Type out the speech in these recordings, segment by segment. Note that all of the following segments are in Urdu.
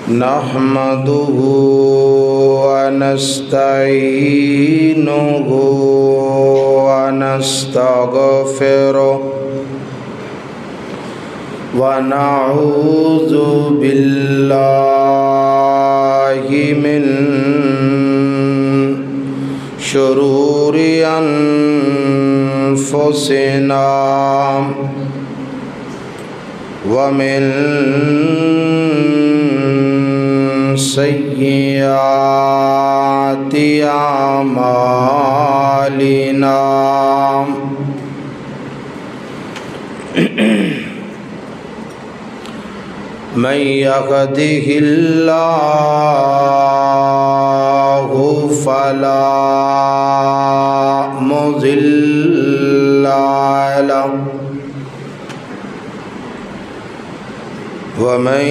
نحمده ونستعينه ونستغفره ونعوذ بالله من شرور أنفسنا ومن سيئات أعمالنا من يهده الله فلا مضل له ومن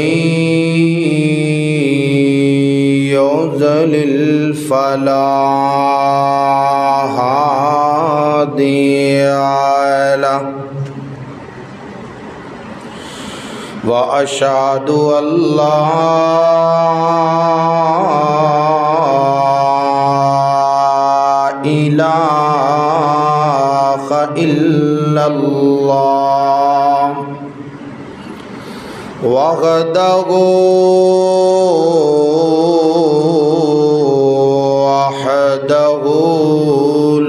يضلل فلا هادي له وأشهد أن لا إله إلا الله وحده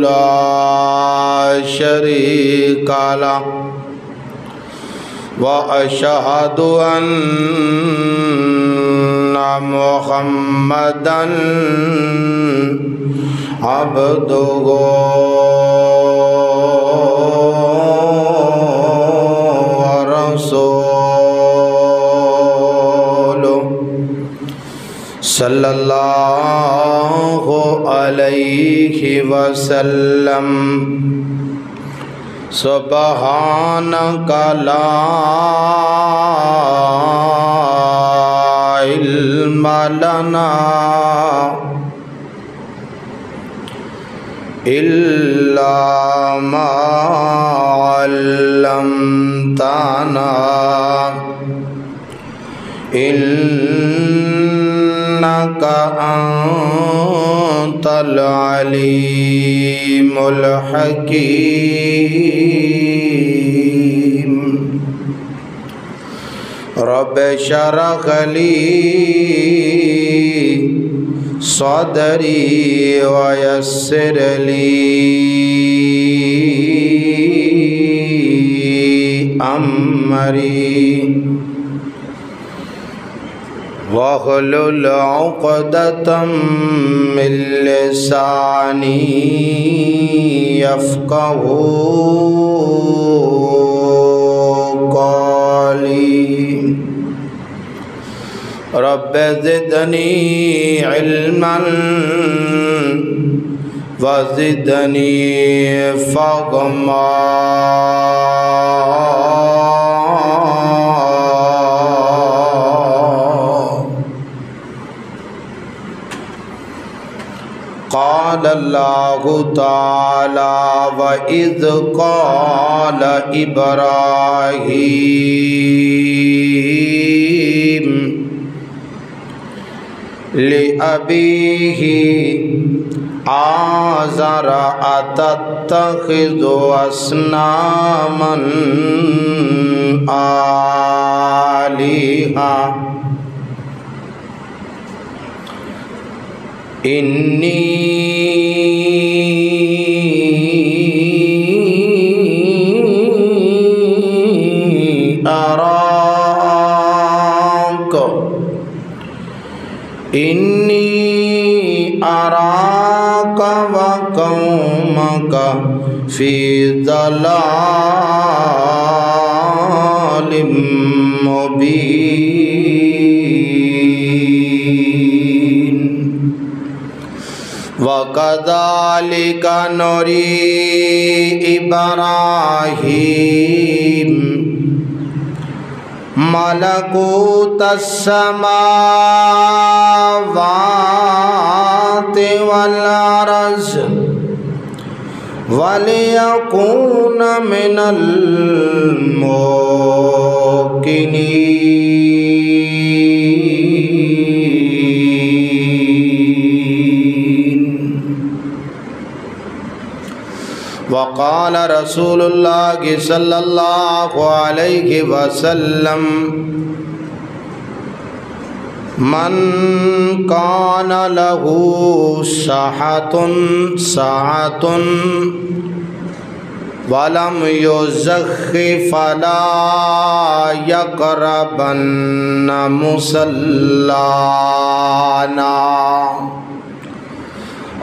لا شريك له وأشهد أن محمدًا عبده ورسوله صلى الله عليه وسلم سبحانك لا علم لنا إلا ما علمتنا إنك أنت العليم الحكيم رب اشرح لي صدري ويسر لي أمري واحلل عقدة من لساني يفقهوا قولي رب زدني علما وزدني فهما قال الله تعالى وإذ قال إبراهيم لأبيه آزر أتتخذ أصناما آلهة إني أراك وقومك في ضلال مبين وكذلك نري إبراهيم ملكوت السماوات والأرض وَلِيَكُونَ مِنَ الْمُوقِنِينَ وقال رسول اللہ صلی اللہ علیہ وسلم من کان لہ سعۃ ولم یزخ فلا یقربن مصلانا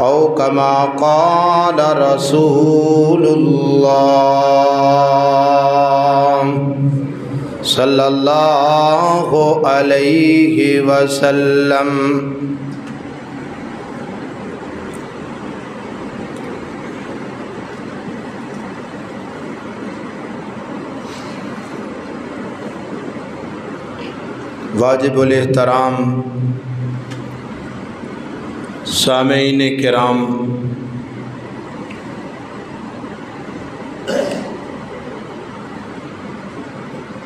او کما قال رسول اللہ صلی اللہ علیہ وسلم۔ واجب الاحترام سامعین کرام،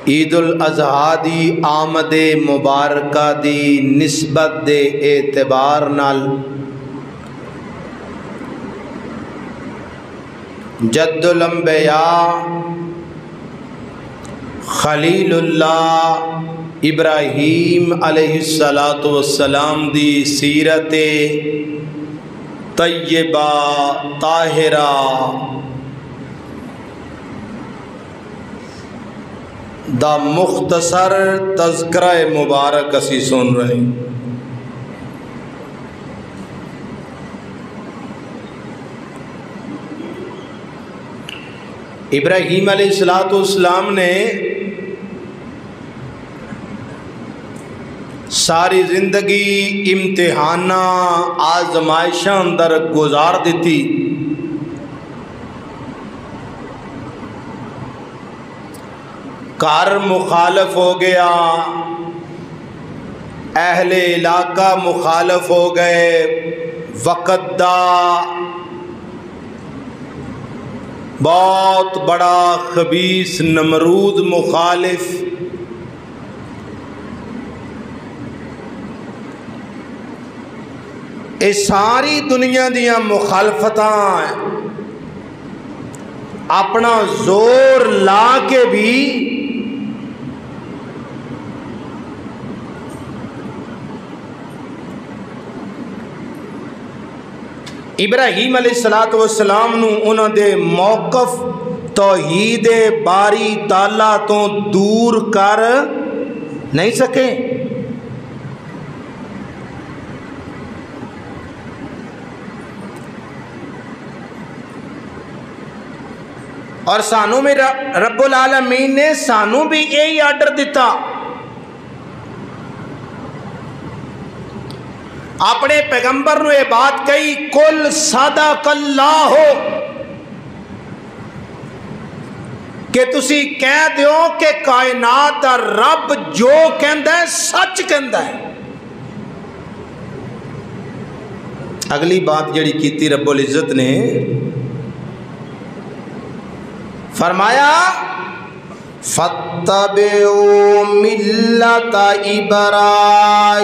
عید الاضحیٰ دی آمد مبارکہ دی نسبت دے اعتبار نال جد الانبیاء خلیل اللہ ابراہیم علیہ السلام دی سیرت طیبہ طاہرہ دا مختصر تذکرہ مبارک اسی سن رہے ہیں۔ ابراہیم علیہ السلام نے ساری زندگی امتحانہ آزمائشاں اندر گزار دیتی۔ گھر مخالف ہو گیا، اہل علاقہ مخالف ہو گئے، وقت دا بہت بڑا خبیث نمرود مخالف، یہ ساری دنیا دیاں مخالفتاں اپنا زور لا کے بھی ابراہیم علیہ السلام نو انہاں دے موقف توحید باری تعالیٰ تو دور کر نہیں سکے۔ اور سانوں میں رب العالمین نے سانوں بھی یہی آرڈر دیتا، اپنے پیغمبر نے یہ بات کہی کل صدق اللہ، کہ تسی کہہ دیو کہ کائنات دا رب جو کہندا ہے سچ کہندا ہے۔ اگلی بات جڑی کیتی رب العزت نے فرمایا فَاتَّبِعُوا مِلَّةَ إِبْرَاهِيمَ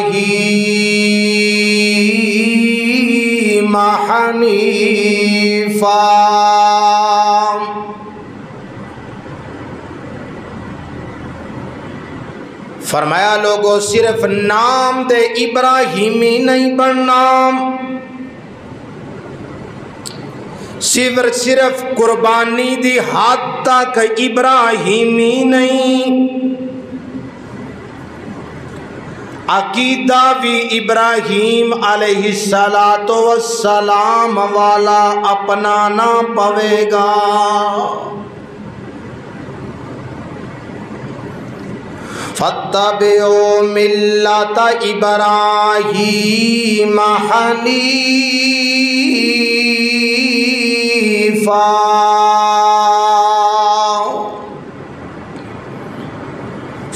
حَنِيفًا، فرمایا لوگوں صرف نام دے ابراہیمی نہیں بننا، صرف قربانی دی حد تک ابراہیمی نہیں، عقیدہ بھی ابراہیم علیہ السلام والا اپنانا پوے گا۔ فَاتَّبِعُوا مِلَّةَ إِبْرَاهِيمَ حَنِيفًا،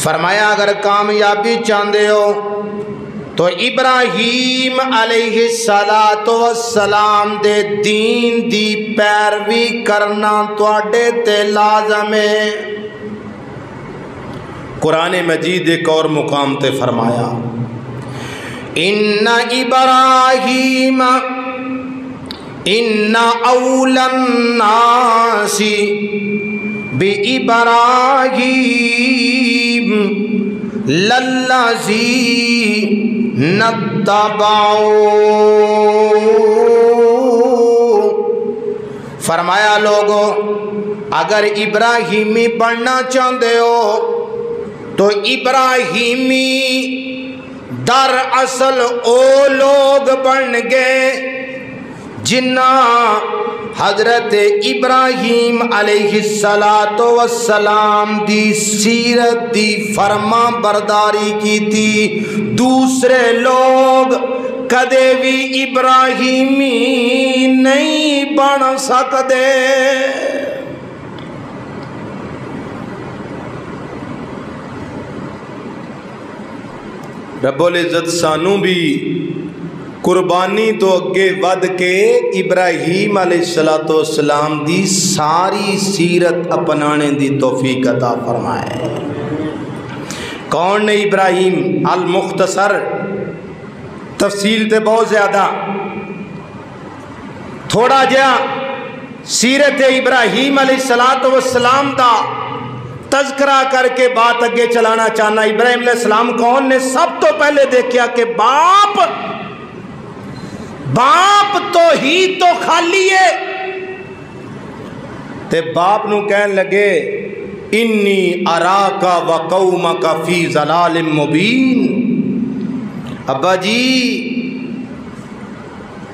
فرمایا اگر کامیابی چاہتے ہو تو ابراہیم علیہ السلام دے دین دی پیروی کرنا تواڈے تے لازم ہے۔ قرآن مجید ایک اور مقام تے فرمایا ان ابراہیم ان اول الناس بابراہیم للذین اتبعوا، فرمایا لوگوں اگر ابراہیمی بننا چاہتے ہو تو ابراہیمی در اصل او لوگ بن گئے جنہ حضرت ابراہیم علیہ السلام دی سیرت دی فرما برداری کی تھی۔ دوسرے لوگ کدے بھی ابراہیمی نہیں بن سکتے۔ رب العزت سانوں بھی قربانی تو اگے ود کے ابراہیم علیہ السلام دی ساری سیرت اپنانے دی توفیق عطا فرمائے۔ کون نے ابراہیم؟ المختصر، تفصیل تے بہت زیادہ، تھوڑا جہا سیرت ابراہیم علیہ السلام دا تذکرہ کر کے بات اگے چلانا چاہنا۔ ابراہیم علیہ السلام کون نے؟ سب تو پہلے دیکھیا کہ باپ تو ہی تو خالی ہے، تے باپ نو کہن لگے انی اراکا و قومک فی ضلال مبین، ابا جی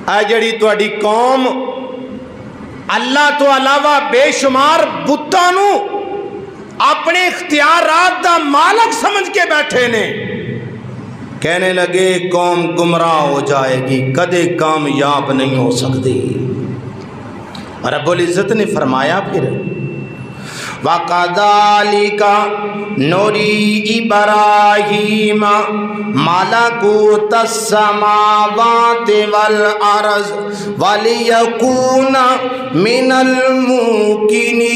اے جڑی تواڈی قوم اللہ تو علاوہ بے شمار بتاں نو اپنے اختیارات دا مالک سمجھ کے بیٹھے نے، کہنے لگے قوم گمراہ ہو جائے گی، کدے کامیاب نہیں ہو سکتی۔ رب العزت نے فرمایا پھر وَقَذَلِكَ نُرِي إِبْرَاهِيمَ مَلَكُوتَ السَّمَاوَاتِ وَالْأَرْضِ وَلِيَكُونَ مِنَ الْمُوقِنِينَ۔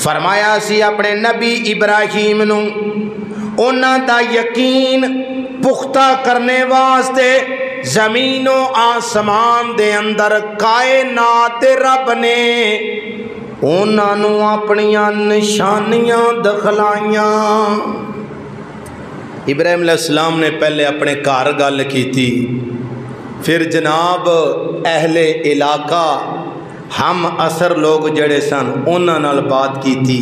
فرمایا سی اپنے نبی ابراہیم نو انہاں دا یقین پختہ کرنے واسطے زمین و آسمان دے اندر کائنات رب نے انہاں نو اپنیاں نشانیاں دکھلائیاں۔ ابراہیم علیہ السلام نے پہلے اپنے گھر گل کی تھی، پھر جناب اہل علاقہ ہم اثر لوگ جڑے سن انہاں نال بات کی تھی،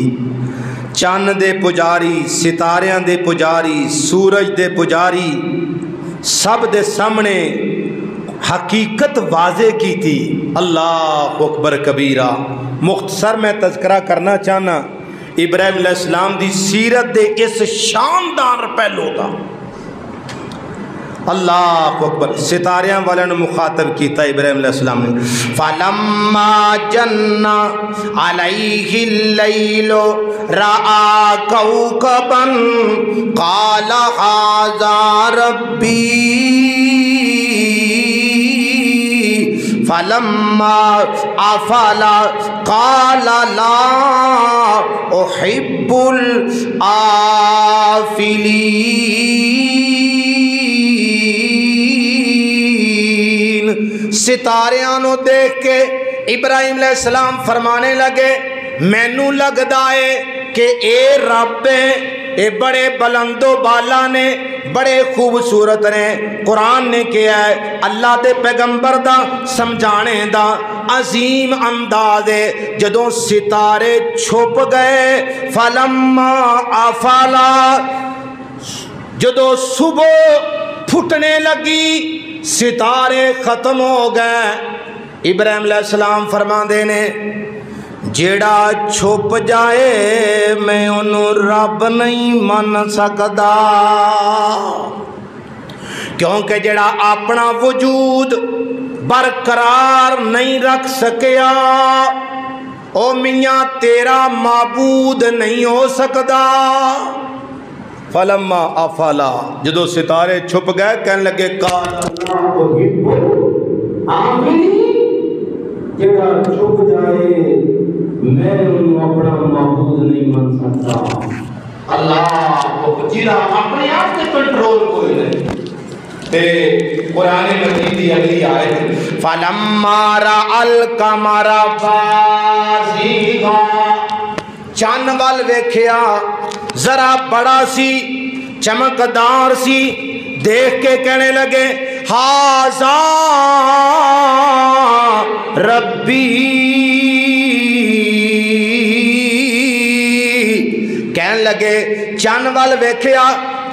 چاند دے پجاری، ستاریاں دے پجاری، سورج دے پجاری، سب دے سامنے حقیقت واضح کی تھی۔ اللہ اکبر کبیرہ۔ مختصر میں تذکرہ کرنا چاہنا ابراہیم علیہ السلام دی سیرت دے اس شاندار پہلو دا۔ اللہ اکبر۔ ستاریاں والے نے مخاطب کیتا ابراہیم علیہ السلام نے، فَلَمَّا جَنَّ عَلَيْهِ اللَّيْلُ رَأَى كَوْكَبًا قَالَ هَذَا رَبِّي فَلَمَّا أَفَلَ قَالَ لَا أُحِبُّ الْآفِلِينَ۔ ستاریاں نو دیکھ کے ابراہیم علیہ السلام فرمانے لگے مینوں لگدا ہے کہ اے رب اے بڑے بلند و بالا نے، بڑے خوبصورت نے، قرآن نے کیا ہے اللہ دے پیغمبر دا سمجھانے دا عظیم انداز ہے۔ جدوں ستارے چھپ گئے، فلما افلا، جدوں صبح پھٹنے لگی ستارے ختم ہو گئے، ابراہیم علیہ السلام فرما دینے جیڑا چھپ جائے میں انہوں رب نہیں من سکدا، کیونکہ جیڑا اپنا وجود برقرار نہیں رکھ سکیا او میاں تیرا معبود نہیں ہو سکدا۔ فلما افلا، جدو ستارے چھپ گئے کہنے لگے قال جڑا چھپ جائے میں انہوں اپنا معبود نہیں من سکتا۔ اللہ کو جیڑا اپنے آپ سے کنٹرول کوئی نہیں۔ قرآن مجید کی اگلی آیت فَلَمَّا رَأَى الْقَمَرَ بَازِغًا، چاند وال ویکھیا ذرا بڑا سی چمکدار سی، دیکھ کے کہنے لگے ہاذا ربی، کہنے لگے چاند وال ویکھیا،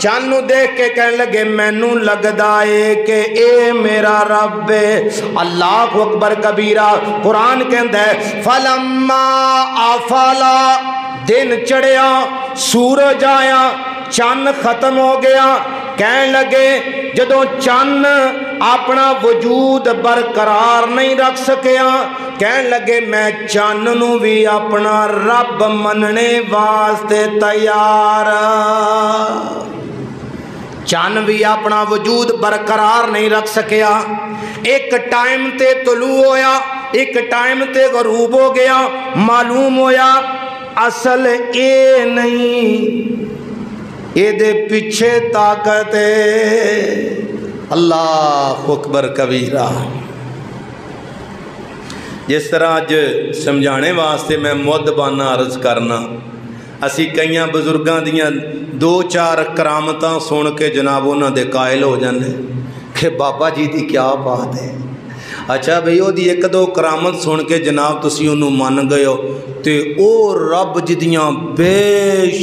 چاند نو دیکھ کے کہنے لگے مینوں لگدا ہے کہ اے میرا رب ہے۔ اللہ اکبر کبیرہ۔ قرآن کہندا ہے فلما افلا، دن چڑھیا سورج آیا چاند ختم ہو گیا، کہنے لگے جدوں چاند اپنا وجود برقرار نہیں رکھ سکیا، کہنے لگے میں چاند نو بھی اپنا رب مننے واسطے تیار۔ چاند بھی اپنا وجود برقرار نہیں رکھ سکیا، ایک ٹائم تے طلوع ہویا، ایک ٹائم تے غروب ہو گیا، معلوم ہویا اصل اے نہیں، اے دے پیچھے طاقت ہے۔ اللہ اکبر کبیرہ۔ جس طرح اج سمجھانے واسطے میں مدبانہ عرض کرنا، اسی کئیاں بزرگاں دیاں دو چار کرامتاں سن کے جناب انہاں دے قائل ہو جانے کہ بابا جی دی کیا بات ہے۔ اچھا بھئی او دی ایک دو کرامت سن کے جناب تسی انہوں مان گئے ہو تے او رب جدیاں بے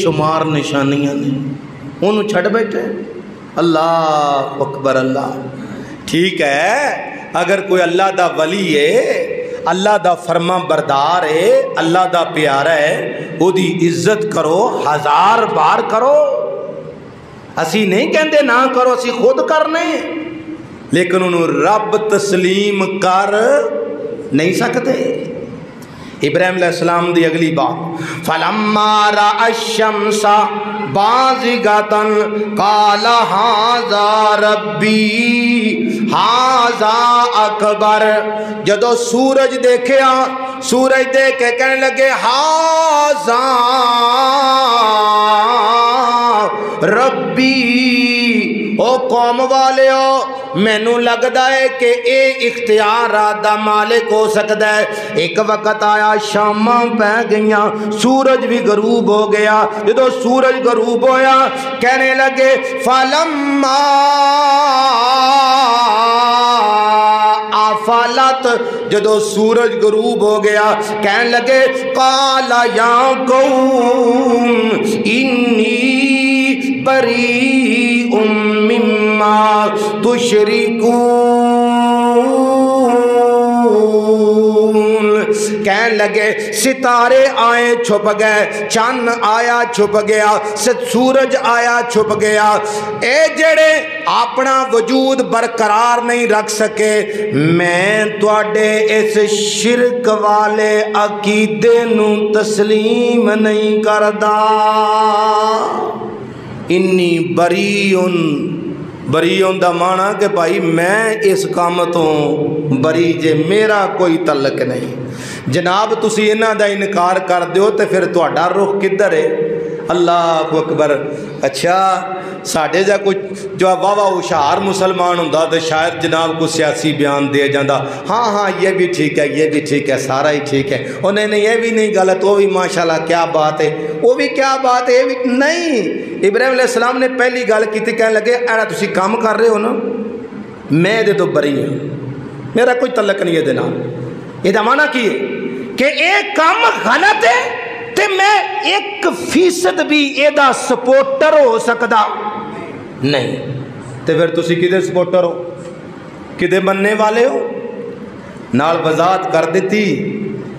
شمار نشانیاں نے انہوں چھڑ بیٹھے۔ اللہ اکبر اللہ۔ ٹھیک ہے اگر کوئی اللہ دا ولی ہے، اللہ دا فرما بردار ہے، اللہ دا پیارا ہے، وہ دی عزت کرو، ہزار بار کرو، اسی نہیں کہندے نہ کرو، اسی خود کرنے، لیکن انہوں رب تسلیم کر نہیں سکتے۔ ابراہیم علیہ السلام دی اگلی بات فَلَمَّا رَأَى الشَّمْسَ بَازِغَةً قَالَ هَذَا رَبِّي هَذَا أَكْبَرُ، جدو سورج دیکھیا، سورج دیکھ کے کہنے لگے هَذَا ربی، او قوم والے ہو مینوں لگدا ہے کہ اے اختیارات دا مالک ہو سکتا ہے۔ ایک وقت آیا شاماں پہ گئیاں، سورج بھی غروب ہو گیا، جدو سورج غروب ہویا کہنے لگے فَلَمَّا آفالت، جدو سورج غروب ہو گیا کہنے لگے قَالَ يَا قَوْمِ إِنِّي بَرِيءٌ مِّمَّا تُشْرِكُونَ، کہنے لگے ستارے آئے چھپ گئے، چاند آیا چھپ گیا، سورج آیا چھپ گیا، اے جڑے اپنا وجود برقرار نہیں رکھ سکے، میں تواڈے اس شرک والے عقیدے نو تسلیم نہیں کردا۔ انی بریون دا مانا کہ بھائی میں اس کام تو بری جے، میرا کوئی تعلق نہیں۔ جناب تسی انہاں دا انکار کر دیو تے پھر تہاڈا رخ کدھر ہے؟ اللہ اکبر۔ اچھا ساڈے جا کچھ جو واہ ہوشیار مسلمان ہوندا تو شاید جناب کو سیاسی بیان دے جاندا، ہاں ہاں یہ بھی ٹھیک ہے، یہ بھی ٹھیک ہے، سارا ہی ٹھیک ہے، او نہیں نہیں یہ بھی نہیں غلط، وہ بھی ماشاءاللہ کیا بات ہے، وہ بھی کیا بات ہے، یہ بھی نہیں۔ ابراہیم علیہ السلام نے پہلی گل کی تھی، کہنے لگے ایڑا تسی کام کر رہے ہو نا، میں دے تو بری ہوں، میرا کوئی تعلق نہیں ہے دے نال۔ یہ دا معنی کی ہے کہ ایک کام غلط ہے تے میں 1% بھی ایدہ سپورٹر ہو سکتا نہیں، تے پھر تسی کدے سپورٹر ہو، کدے مننے والے ہو؟ نال وضاحت کر دیتی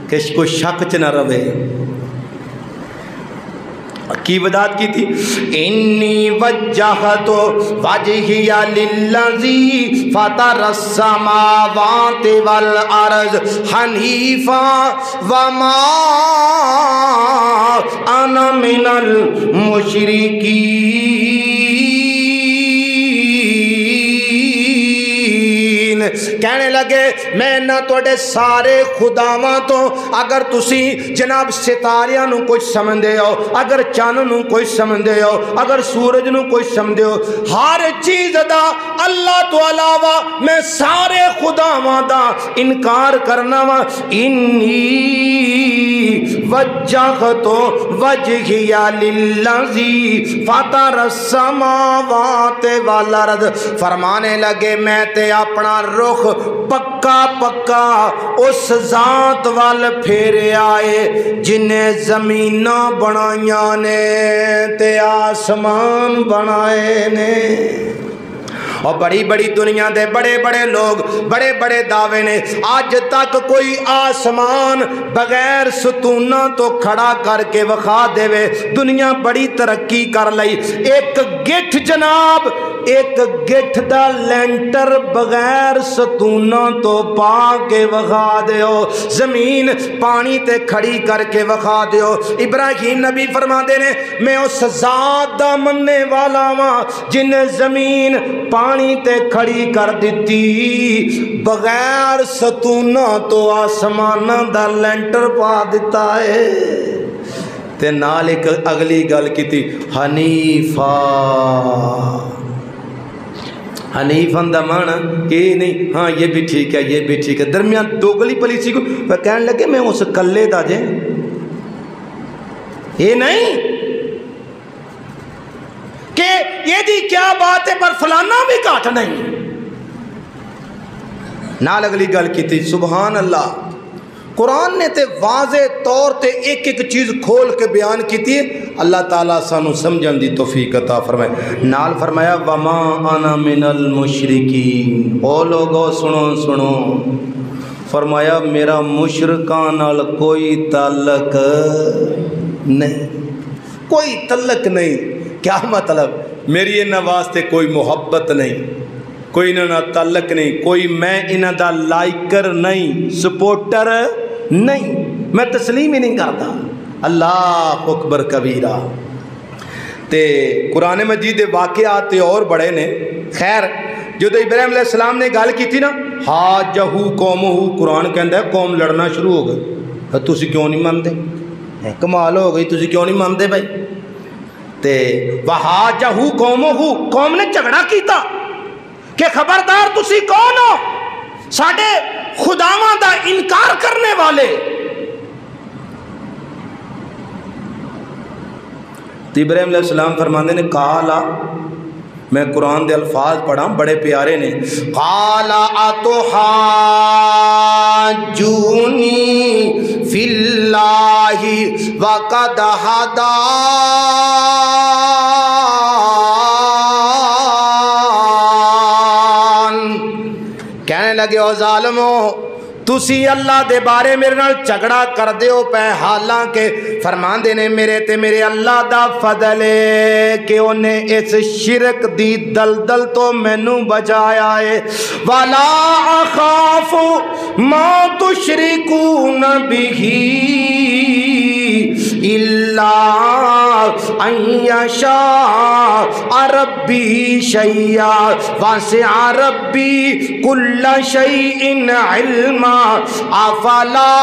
کہ کوئی شک چ نہ رہے۔ کی وضاحت کی تھی؟ انی وجہت وجہی للذی فطر السماوات والارض حنیفا وما انا من المشرکین، کہنے لگے میں نہ توڑے سارے خداواں تو اگر تسی جناب ستاریاں نو کوئی سمجھے ہو, اگر چاند نو کوئی سمجھے ہو, اگر سورج نو کوئی سمجھے ہو, ہر چیز دا اللہ تو علاوہ میں سارے خداواں دا انکار کرنا وا. انی وجہت وجہی للذی فطر السماوات والارض. فرمانے لگے میں تے اپنا رخ پکا پکا اس ذات وال پھیرے آئے جنہیں زمیناں بنائیاں نے تے آسمان بنائے نے. اور بڑی بڑی دنیا دے بڑے بڑے لوگ بڑے بڑے دعوے نے, آج تک کوئی آسمان بغیر ستونہ تو کھڑا کر کے وکھا دے وے. دنیا بڑی ترقی کر لئی, ایک گٹھ جناب ایک گٹھ دا لینٹر بغیر ستونہ تو پا کے وکھا دیو, زمین پانی تے کھڑی کر کے وکھا دیو. ابراہیم نبی فرما دے نے میں اس ذات دا مننے والا ہاں جن زمین پانی تے کھڑی کر دیتی بغیر ستونہ تو آسمانہ دا لینٹر پا دیتا ہے. تے نال ایک اگلی گل کی تھی حنیفہ. حنیفن دا معنی یہ نہیں ہاں یہ بھی ٹھیک ہے یہ بھی ٹھیک ہے, درمیان دوگلی پلیسی کو وہ کہنے لگے میں اس کلے دا جے یہ نہیں کہ یہ دی کیا بات ہے پر فلانا بھی کاٹ نہیں. نال اگلی گل کی تھی سبحان اللہ. قرآن نے تے واضح طور تے ایک ایک چیز کھول کے بیان کی تھی. اللہ تعالیٰ سانو سمجھن دی توفیق عطا فرمائے. نال فرمایا وما انا من المشرکین, او لوگو سنو سنو, فرمایا میرا مشرکان نال کوئی تعلق نہیں, کوئی تعلق نہیں. کیا مطلب؟ میری انہاں واسطے کوئی محبت نہیں, کوئی انہاں تعلق نہیں, کوئی میں انہاں دا لائکر نہیں, سپورٹر نہیں, میں تسلیم ہی نہیں کرتا. اللہ اکبر کبیرہ. تے قرآن مجید واقعات اور بڑے نے. خیر جو تو ابراہیم علیہ السلام نے گل کی تھی نا حاجہو قومہو, قرآن کہندا ہے قوم لڑنا شروع ہو گئے, تسی کیوں نہیں مانتے؟ کمال ہو گئی, تسی کیوں نہیں مانتے بھائی؟ تے وحاجہو قومہو, قوم نے جھگڑا کیتا کہ خبردار تسی کون ہو ساڈے خداواں دا انکار کرنے والے. تو ابراہیم علیہ السلام فرماندے نے قالا, میں قرآن دے الفاظ پڑھا بڑے پیارے نے, قالا اتحاجونی فی اللہ وقد ہدان. کہنے لگے او ظالمو تسی اللہ دے بارے میرے نال جھگڑا کر دیو پہ, حالانکہ فرماندے نے میرے تے میرے اللہ دا فضل ہے کہ انہیں اس شرک دی دلدل تو مینوں بچایا ہے. ولا اخاف ما تشرکون به الا ان یشاء ربی شیئا وسع ربی کل شیء علما افلا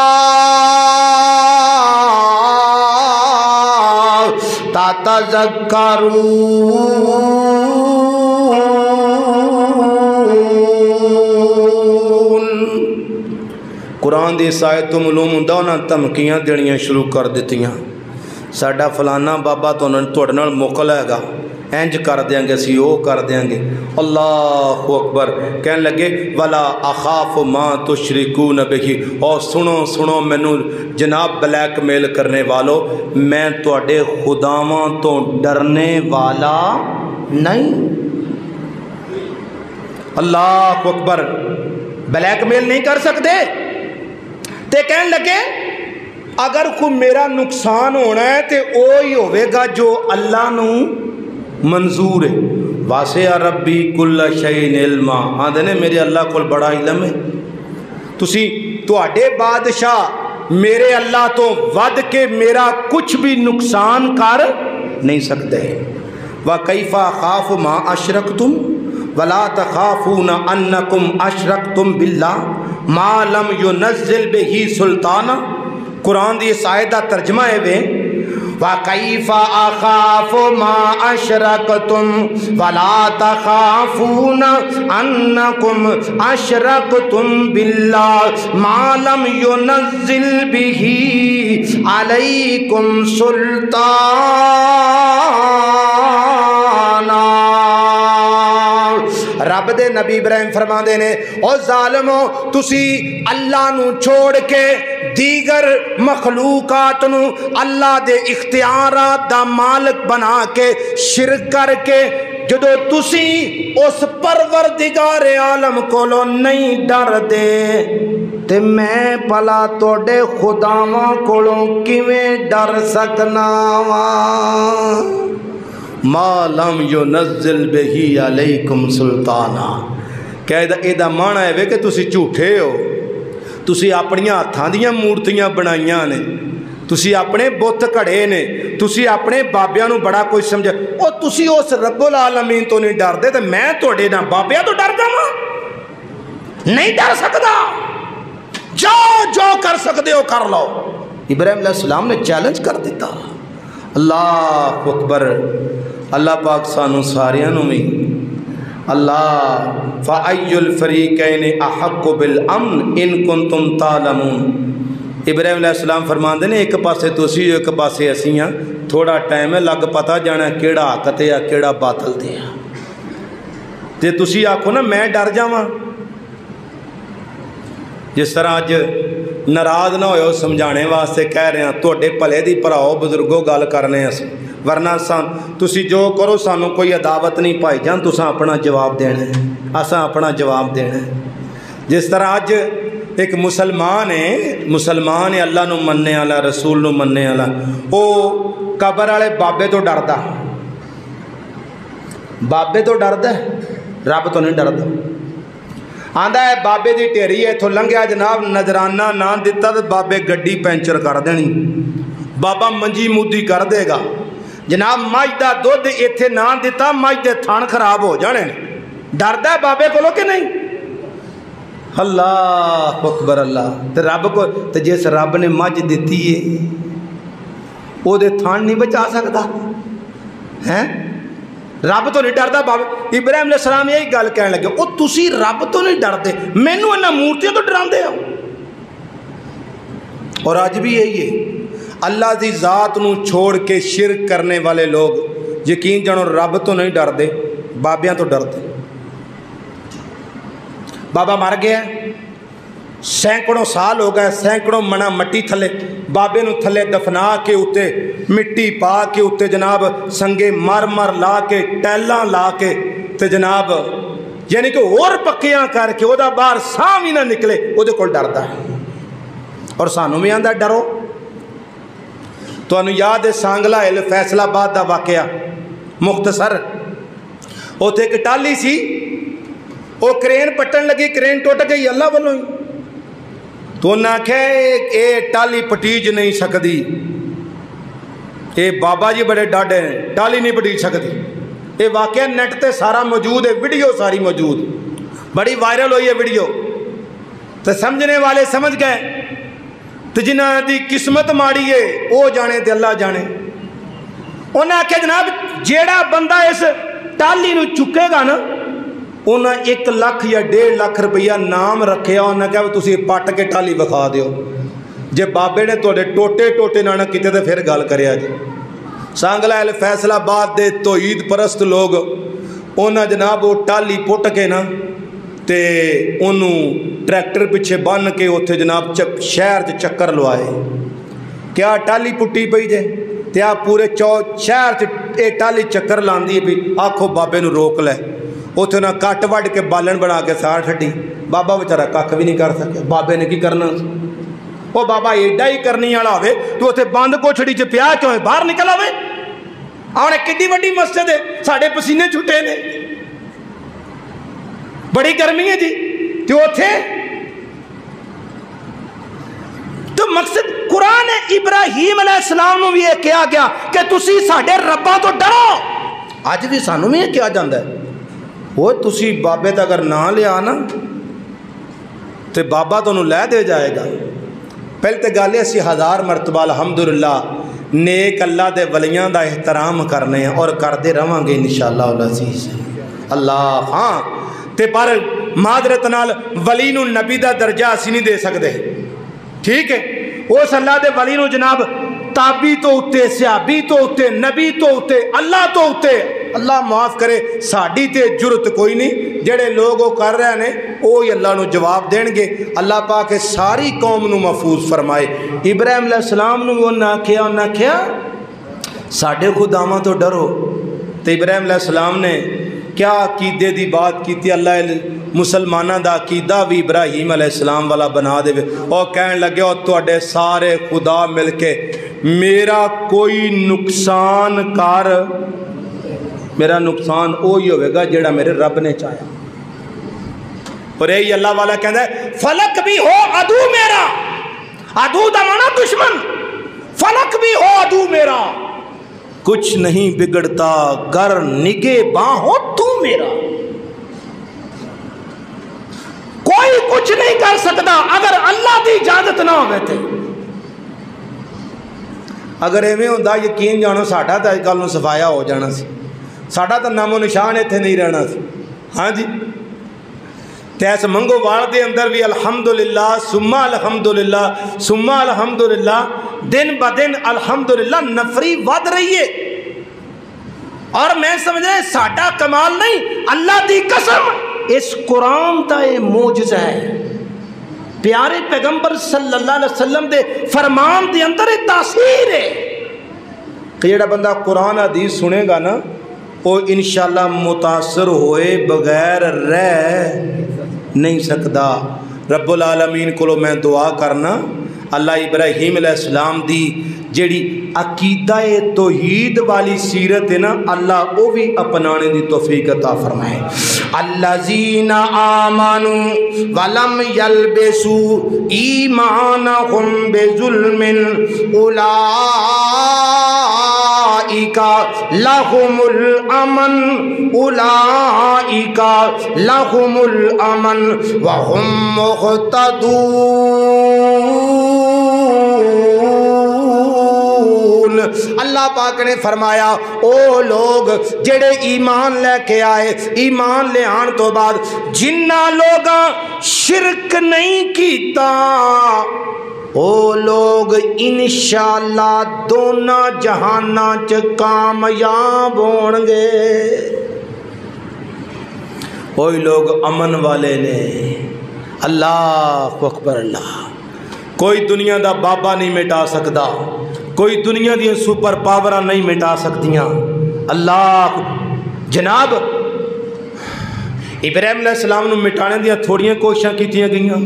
تتذکرون. قرآن دی آیت تو معلوم ہوندا انہاں دھمکیاں دینیاں شروع کر دتیاں, ساڈا فلانا بابا تہاڈے نال موکل ہےگا, انج کر دیاں گے اسی او کر دیاں گے. اللہ اکبر. کہنے لگے ولا اخاف ما تشرکون به, اور سنو سنو مینوں جناب بلیک میل کرنے والو, میں تواڈے خداواں تو ڈرنے والا نہیں. اللہ اکبر. بلیک میل نہیں کر سکتے. تے کہنے لگے اگر کوئی میرا نقصان ہونا ہے تے وہی ہوئے گا جو اللہ نو منظور ہے. واسع ربی کل شیء علما, آندے نے میرے اللہ کو بڑا علم ہے. تسی تواڈے بادشاہ میرے اللہ تو ود کے میرا کچھ بھی نقصان کر نہیں سکتے. وَكَيْفَ أَخَافُ مَا أَشْرَكْتُمْ, ولا تخافون انکم اشرکتم باللہ ما لم ينزل به سلطانا. قرآن دی اس آیت دا ترجمہ ہے وے وَكَيْفَ أَخَافُ مَا أَشْرَكْتُمْ وَلَا تَخَافُونَ أَنَّكُمْ أَشْرَكْتُمْ بِاللَّهِ مَا لَمْ يُنَزِّلْ بِهِ عَلَيْكُمْ سُلْطَانًا. رب دے نبی ابراہیم فرما دے نے او ظالمو تسی اللہ نو چھوڑ کے دیگر مخلوقات نو اللہ دے اختیارات دا مالک بنا کے شرک کر کے جدو تسی اس پروردگار عالم کولو نہیں ڈر دے تے میں پلا توڑے خداواں کولو کیویں ڈر سکنا وا. ما لم ينزل به علیکم سلطانا. کہ ایدہ معنی ہے کہ تسی جھوٹے ہو, تسی اپنی ہاتھاں دیاں مورتیاں بنائیاں نے, تسی اپنے بت کھڑے نے, تسی اپنے بابیاں نو بڑا کچھ سمجھا, او تسی اس رب العالمین تو نہیں ڈر دے تے میں توڑے نا بابیاں تو ڈر جاواں نہیں ڈر سکدا. جو کر سکتے ہو کر لو. ابراہیم علیہ السلام نے چیلنج کر دیتا. اللہ اکبر. اللہ پاک سانو ساریاں نو بھی اللہ فَأَيُّ الْفَرِيقَيْنِ أَحَقُّ بِالْأَمْنِ إِن كُنتُمْ تَعْلَمُونَ. ابراہیم علیہ السلام فرماندے نے ایک پاسے تسی ایک پاسے اسیاں, تھوڑا ٹائم ہے لگ پتا جانا کیڑا حق تے یا کیڑا باطل تے. تے تسی آکھو نا میں ڈر جاواں. جس طرح اج ناراض نہ ہوئے سمجھانے واسطے کہہ رہے ہیں توڑے پلے دی پراؤ بزرگوں گل کرنے ہیں, ورنہ تسی جو کرو سانو کوئی عداوت نہیں پائی جان, تساں اپنا جواب دینا ہے, اساں اپنا جواب دینا ہے. جس طرح اج ایک مسلمان ہے اللہ نو مننے والا رسول نو مننے والا, او قبر والے بابے تو ڈردا, بابے تو ڈردا رب تو نہیں ڈردا. آندا ہے بابے دی ٹیری ہے اتھوں لنگیا جناب نظرانہ نہ دیتا تو بابے گڈی پینچر کر دینی, بابا منجی مودی کر دے گا جناب. مجھ دا دودھ ایتھے نہ دیتا مجھ دے تھان خراب ہو جانے. ڈردا ہے بابے کولو کہ نہیں؟ اللہ اکبر. اللہ تے رب کو تے جس رب نے مجھ دیتی ہے او دے تھان نہیں بچا سکتا ہیں. رب تو نہیں ڈردا. بابے ابراہیم علیہ السلام یہی گل کہنے لگے او تسی رب تو نہیں ڈردے, مینوں انہاں مورتیاں تو ڈراندے ہو. اور آج بھی یہی ہے, اللہ دی ذات نو چھوڑ کے شرک کرنے والے لوگ یقین جانو رب تو نہیں ڈردے, بابیاں تو ڈردے. بابا مر گیا, سینکڑوں سال ہو گئے, سینکڑوں منا مٹی تھلے بابے نو تھلے دفنا کے اتے مٹی پا کے اتے جناب سنگے مر لا کے ٹیلاں لا کے تے جناب یعنی کہ اور پکیاں کر کے وہ دا باہر ساں بھی نہ نکلے وہ دے کول ڈردا ہے. اور سانو بھی آندا ڈرو. تو انہوں یاد ہے سانگلہ فیصلہ آباد دا واقعہ مختصر. اوتھے ایک ٹالی سی, وہ کرین پٹن لگی, کرین ٹوٹ گئی اللہ والوں ہی. تو انہاں آکھیا اے ٹالی پٹیج نہیں سکدی, اے بابا جی بڑے ڈاڈے ہیں, ٹالی نہیں پٹیج سکدی. اے واقعہ نیٹ تے سارا موجود ہے, ویڈیو ساری موجود, بڑی وائرل ہوئی ہے ویڈیو. تو سمجھنے والے سمجھ گئے, تو جنہاں دی قسمت ماڑی ہے وہ جانے تے اللہ جانے. انہاں آکھیا جناب جیڑا بندہ اس ٹالی نو چکے گا نا انہاں 1 لاکھ یا 1.5 لاکھ روپیہ نام رکھیا. انہاں کہا تسی پٹ کے ٹالی بکھا دیو, جے بابے نے توڑے ٹوٹے نہ کیتے تے پھر گل کریا جی. سانگلہ فیصلہ آباد دے توحید پرست لوگ انہاں جناب وہ ٹالی پٹ کے نا تے انہوں ٹریکٹر پیچھے بن کے اتھے جناب شہر چکر لوائے. کیا ٹالی پٹی پئی جے تے آپ پورے شہر اے ٹالی چکر لاندی بھی, آکھو بابے نو روک لے. اتھے نہ کٹ وڈ کے بالن بنا کے سار چھڈی. بابا بیچارہ کھ بھی نہیں کر سکے. بابے نے کی کرنا, وہ بابا ایڈا ہی کرنی والا ہوے تو اتنے بند کوٹھڑی چ پیا کیوں ہے, باہر نکل آوے. آنے کڈی وڈی مسجد ہے, ساڈے پسینے چھٹے نے, بڑی گرمی ہے جی. تو اتنے تو مقصد قرآن ابراہیم علیہ السلام نو بھی یہ کہا گیا کہ تسی ساڈے رباں تو ڈرو. اج بھی سانو بھی یہ کہا جاندہ ہے وہ تسی بابے دا اگر نہ لیا نا تو بابا تمہیں لے دے جائے گا۔ پہلے تو گل اسی 1000 مرتبہ الحمدللہ نیک اللہ دے ولیاں دا احترام کرنے ہیں اور کرتے رہاں گے انشاءاللہ العزیز اللہ۔ ہاں تے پر معذرت نال ولی نو نبی دا درجہ اسی نہیں دے سکتے، ٹھیک ہے؟ اس اللہ دے ولی نو جناب تابی تو اتے، صحابی تو اتے، نبی تو اتے، اللہ تو اتے، اللہ معاف کرے ساڈی تے جرت کوئی نہیں، جڑے لوگ وہ کر رہے ہیں وہی اللہ نو جواب دین گے۔ اللہ پاک ساری قوم نو محفوظ فرمائے۔ ابراہیم علیہ السلام نو وہ نہ کیا ساڈے خداواں تو ڈرو، تو ابراہیم علیہ السلام نے کیا عقیدے دی بات کی تھی، اللہ مسلمانوں دا عقیدہ بھی ابراہیم علیہ السلام والا بنا دے، اور کہنے لگے اور تواڈے سارے خدا مل کے میرا کوئی نقصان کر، میرا نقصان وہی ہوئے گا جڑا میرے رب نے چاہیا۔ اور یہی اللہ والا کہتا ہے فلک بھی ہو عدو میرا، عدو دا مانا دشمن، فلک بھی ہو عدو میرا، کچھ نہیں بگڑتا گر نگے باں ہو تو میرا، کوئی کچھ نہیں کر سکتا اگر اللہ دی اجازت نہ ہوئے تھے۔ اگر ایویں ہوندا یقین جانو ساڈا تے اج کل نوں صفایا ہو جانا سی، ساڈا تو نام و نشان ایتھے نہیں رہنا سی۔ ہاں جی تے اس منگو وال دے اندر بھی الحمدللہ ثم الحمدللہ ثم الحمدللہ دن بدن الحمدللہ نفری ود رہی ہے، اور میں سمجھ رہے ساڈا کمال نہیں، اللہ دی قسم اس قرآن دا یہ معجزہ ہے، پیارے پیغمبر صلی اللہ علیہ وسلم دے فرمان دے اندر یہ تاثیر ہے کہ جڑا بندہ قرآن حدیث سنے گا نا وہ انشاءاللہ متاثر ہوئے بغیر رہ نہیں سکتا۔ رب العالمین کو میں دعا کرنا اللہ ابراہیم علیہ السلام دی جڑی عقیدہ توحید والی سیرت ہے نا اللہ وہ بھی اپنانے دی توفیق عطا فرمائے۔ الذین آمنوا ولم یلبسوا ایمانہم بظلم اولئک لہم الامن اولئک لہم الامن وہم مہتدون۔ اللہ پاک نے فرمایا او لوگ جڑے ایمان لے کے آئے، ایمان لے آن تو بعد جنہ لوگاں شرک نہیں کیتا او لوگ انشاءاللہ دونوں جہاناں چ کامیاب ہون گے۔ وہی لوگ امن والے نے۔ اللہ اکبر اللہ۔ کوئی دنیا دا بابا نہیں مٹا سکتا، کوئی دنیا دی سپر پاورہ نہیں مٹا سکتیاں۔ اللہ جناب ابراہیم علیہ السلام نو مٹانے دیا تھوڑیاں کوششاں کیتیاں گئیاں،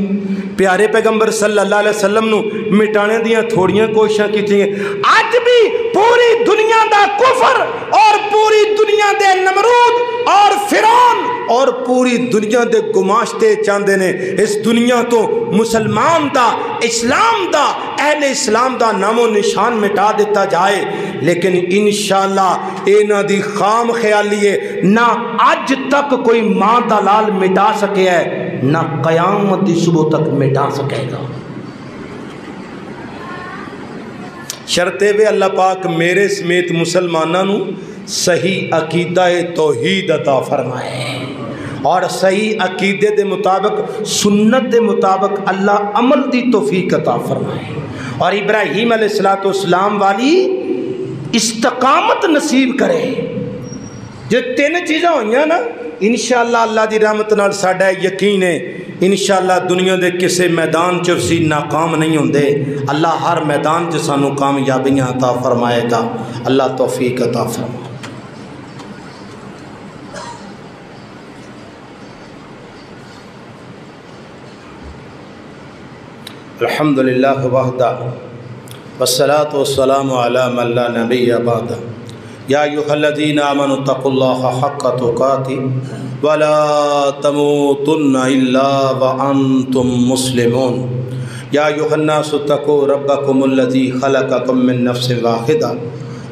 پیارے پیغمبر صلی اللہ علیہ وسلم نو مٹانے دیا تھوڑیاں کوششاں کیتیاں۔ آج بھی پوری دنیا دا کفر اور پوری دنیا دے نمرود اور فرعون اور پوری دنیا دے گماشتے چاندے نے اس دنیا تو مسلمان دا، اسلام دا، اہل اسلام دا نام و نشان مٹا دیتا جائے، لیکن انشاءاللہ اینا دی خام خیالی ہے نہ آج تک کوئی ماں دا لال مٹا سکے ہے نہ قیامت دی صبح تک مٹا سکے گا۔ شرطے وے اللہ پاک میرے سمیت مسلمانوں نو صحیح عقیدہ توحید عطا فرمائے اور صحیح عقیدے دے مطابق سنت دے مطابق اللہ عمل دی توفیق عطا فرمائے اور ابراہیم علیہ السلام والی استقامت نصیب کرے۔ جو تین چیزاں ہوئیاں نا انشاءاللہ اللہ دی رحمت نال ساڈا یقین ہے انشاءاللہ دنیا دے کسے میدان چ اسی ناکام نہیں ہوندے، اللہ ہر میدان چ سانو کامیابیاں عطا فرمائے گا۔ اللہ توفیق عطا فرمائے۔ الحمدللہ وحدہ والصلاة والسلام علی من لا نبی بعدہ یا ایھا الذین آمنوا اتقوا اللہ حق تقاته ولا تموتن الا وانتم مسلمون یا ایھا الناس اتقوا ربکم الذی خلقکم من نفس واحدہ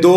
2